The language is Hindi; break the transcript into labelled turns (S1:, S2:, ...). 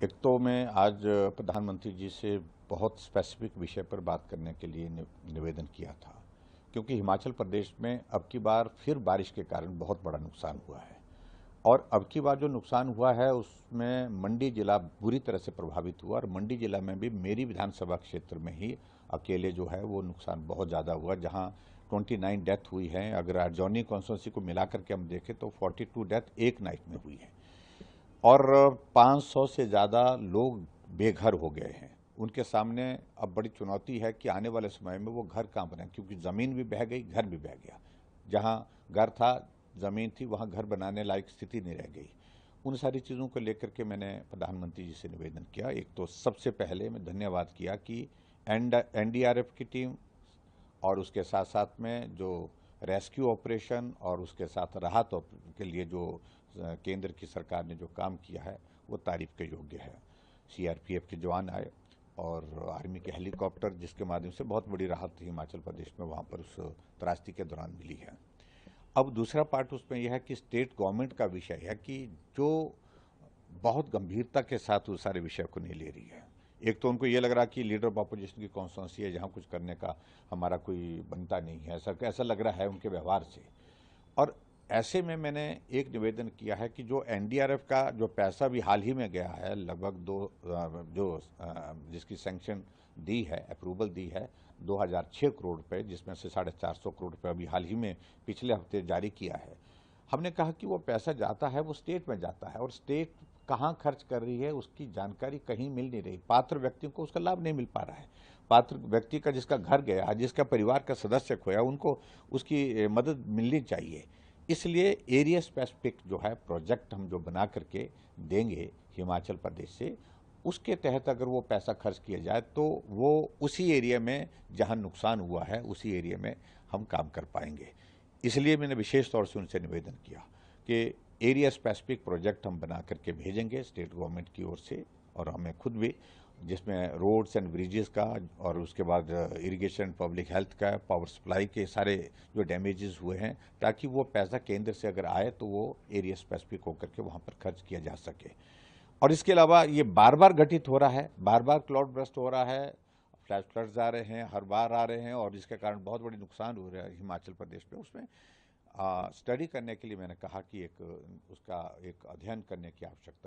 S1: एक तो मैं आज प्रधानमंत्री जी से बहुत स्पेसिफिक विषय पर बात करने के लिए निवेदन किया था, क्योंकि हिमाचल प्रदेश में अब की बार फिर बारिश के कारण बहुत बड़ा नुकसान हुआ है। और अब की बार जो नुकसान हुआ है उसमें मंडी जिला बुरी तरह से प्रभावित हुआ, और मंडी जिला में भी मेरी विधानसभा क्षेत्र में ही अकेले जो है वो नुकसान बहुत ज़्यादा हुआ, जहां 29 डेथ हुई है। अगर आर्जोनी कॉन्स्टिट्यूंसी को मिलाकर के हम देखें तो 42 डेथ एक नाइट में हुई है, और 500 से ज़्यादा लोग बेघर हो गए हैं। उनके सामने अब बड़ी चुनौती है कि आने वाले समय में वो घर कहाँ बनाएं, क्योंकि ज़मीन भी बह गई, घर भी बह गया। जहाँ घर था, ज़मीन थी, वहाँ घर बनाने लायक स्थिति नहीं रह गई। उन सारी चीज़ों को लेकर के मैंने प्रधानमंत्री जी से निवेदन किया। एक तो सबसे पहले मैं धन्यवाद किया कि एनडीआरएफ की टीम और उसके साथ साथ में जो रेस्क्यू ऑपरेशन और उसके साथ राहत के लिए जो केंद्र की सरकार ने जो काम किया है वो तारीफ के योग्य है। सीआरपीएफ के जवान आए और आर्मी के हेलीकॉप्टर, जिसके माध्यम से बहुत बड़ी राहत हिमाचल प्रदेश में वहाँ पर उस त्रासदी के दौरान मिली है। अब दूसरा पार्ट उसमें यह है कि स्टेट गवर्नमेंट का विषय है कि जो बहुत गंभीरता के साथ उस सारे विषय को नहीं ले रही है। एक तो उनको ये लग रहा कि लीडर ऑफ अपोजिशन की कॉन्स्टिट्यूंसी है जहाँ कुछ करने का हमारा कोई बनता नहीं है, ऐसा ऐसा लग रहा है उनके व्यवहार से। और ऐसे में मैंने एक निवेदन किया है कि जो एनडीआरएफ का जो पैसा भी हाल ही में गया है, लगभग जिसकी सैंक्शन दी है, अप्रूवल दी है 2006 करोड़ रुपए, जिसमें से 450 करोड़ रुपए अभी हाल ही में पिछले हफ्ते जारी किया है। हमने कहा कि वो पैसा जाता है वो स्टेट में जाता है, और स्टेट कहाँ खर्च कर रही है उसकी जानकारी कहीं मिल नहीं रही। पात्र व्यक्तियों को उसका लाभ नहीं मिल पा रहा है। पात्र व्यक्ति का जिसका घर गया, जिसका परिवार का सदस्य खोया, उनको उसकी मदद मिलनी चाहिए। इसलिए एरिया स्पेसिफिक जो है प्रोजेक्ट हम जो बना करके देंगे हिमाचल प्रदेश से, उसके तहत अगर वो पैसा खर्च किया जाए तो वो उसी एरिया में जहां नुकसान हुआ है उसी एरिया में हम काम कर पाएंगे। इसलिए मैंने विशेष तौर से उनसे निवेदन किया कि एरिया स्पेसिफिक प्रोजेक्ट हम बना करके भेजेंगे स्टेट गवर्नमेंट की ओर से, और हमें खुद भी, जिसमें रोड्स एंड ब्रिजेस का और उसके बाद इरिगेशन, पब्लिक हेल्थ का, पावर सप्लाई के सारे जो डैमेजेस हुए हैं, ताकि वो पैसा केंद्र से अगर आए तो वो एरिया स्पेसिफिक होकर के वहाँ पर खर्च किया जा सके। और इसके अलावा ये बार बार घटित हो रहा है, बार बार क्लाउड बर्स्ट हो रहा है, फ्लैश फ्लड्स आ रहे हैं, हर बार आ रहे हैं, और इसके कारण बहुत बड़े नुकसान हो रहे हैं हिमाचल प्रदेश में। उसमें स्टडी करने के लिए मैंने कहा कि उसका एक अध्ययन करने की आवश्यकता